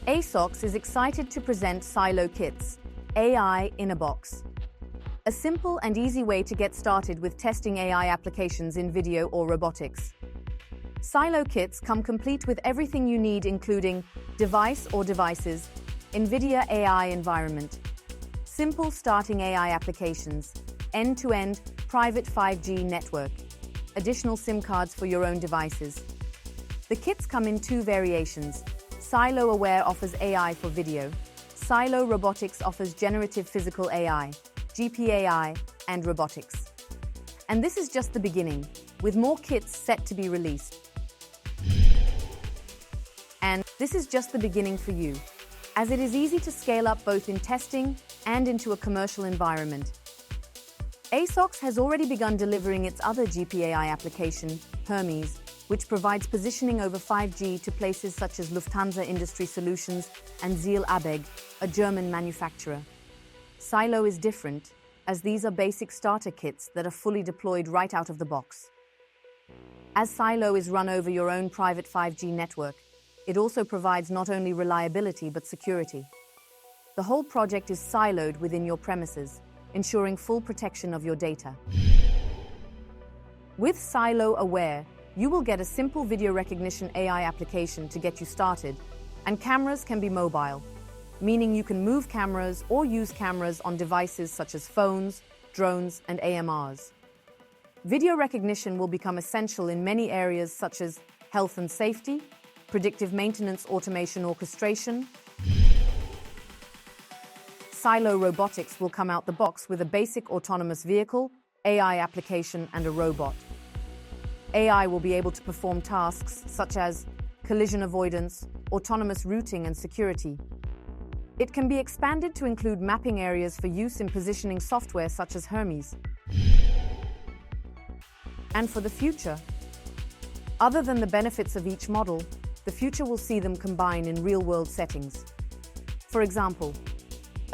ASOCS is excited to present Sai-lo Kits, AI in a box. A simple and easy way to get started with testing AI applications in video or robotics. Sai-lo Kits come complete with everything you need, including device or devices, NVIDIA AI environment, simple starting AI applications, end-to-end private 5G network, additional SIM cards for your own devices. The kits come in two variations. Sai-lo Aware offers AI for video. Sai-lo Robotics offers Generative Physical AI, GPAI, and Robotics. And this is just the beginning, with more kits set to be released. And this is just the beginning for you, as it is easy to scale up both in testing and into a commercial environment. ASOCS has already begun delivering its other GPAI application, Hermes, which provides positioning over 5G to places such as Lufthansa Industry Solutions and Sai-lo Aware, a German manufacturer. Sai-lo is different, as these are basic starter kits that are fully deployed right out of the box. As Sai-lo is run over your own private 5G network, it also provides not only reliability but security. The whole project is siloed within your premises, ensuring full protection of your data. With Sai-lo Aware, you will get a simple video recognition AI application to get you started, and cameras can be mobile, meaning you can move cameras or use cameras on devices such as phones, drones, and AMRs. Video recognition will become essential in many areas such as health and safety, predictive maintenance, automation, orchestration. Sai-lo Robotics will come out the box with a basic autonomous vehicle, AI application, and a robot. AI will be able to perform tasks such as collision avoidance, autonomous routing, and security. It can be expanded to include mapping areas for use in positioning software such as Hermes. And for the future, other than the benefits of each model, the future will see them combine in real-world settings. For example,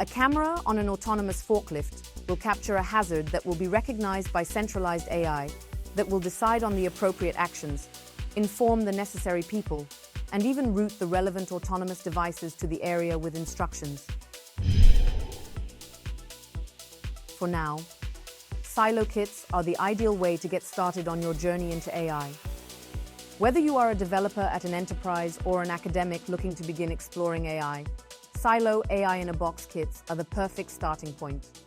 a camera on an autonomous forklift will capture a hazard that will be recognized by centralized AI that will decide on the appropriate actions, inform the necessary people, and even route the relevant autonomous devices to the area with instructions. For now, Sai-lo Kits are the ideal way to get started on your journey into AI. Whether you are a developer at an enterprise or an academic looking to begin exploring AI, Sai-lo AI in a Box kits are the perfect starting point.